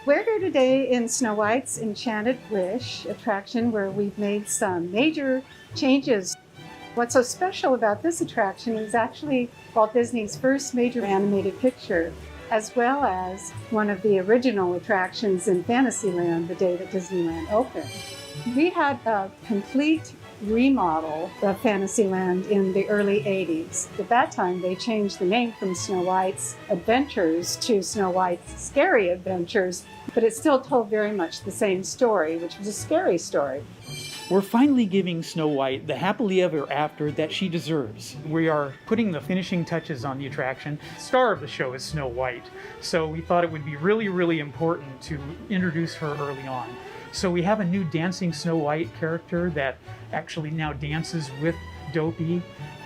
We're here today in Snow White's Enchanted Wish attraction, where we've made some major changes. What's so special about this attraction is actually Walt Disney's first major animated picture, as well as one of the original attractions in Fantasyland the day that Disneyland opened. We had a complete remodel of Fantasyland in the early 80s. At that time, they changed the name from Snow White's Adventures to Snow White's Scary Adventures, but it still told very much the same story, which was a scary story. We're finally giving Snow White the happily ever after that she deserves. We are putting the finishing touches on the attraction. The star of the show is Snow White, so we thought it would be really, really important to introduce her early on. So we have a new dancing Snow White character that actually now dances with Dopey,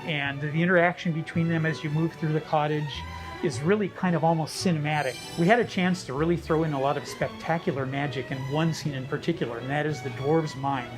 and the interaction between them as you move through the cottage is really kind of almost cinematic. We had a chance to really throw in a lot of spectacular magic in one scene in particular, and that is the dwarves' mine,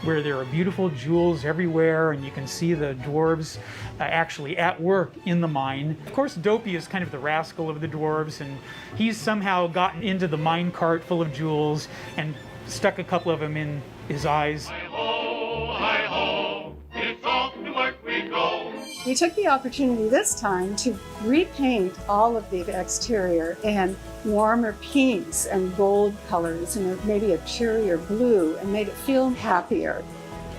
where there are beautiful jewels everywhere, and you can see the dwarves actually at work in the mine. Of course, Dopey is kind of the rascal of the dwarves, and he's somehow gotten into the mine cart full of jewels and stuck a couple of them in his eyes. Hi-ho, it's off to work we go. We took the opportunity this time to repaint all of the exterior in warmer pinks and gold colors and maybe a cheerier blue, and made it feel happier.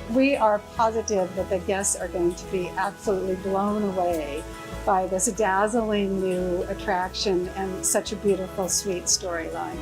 We are positive that the guests are going to be absolutely blown away by this dazzling new attraction and such a beautiful, sweet storyline.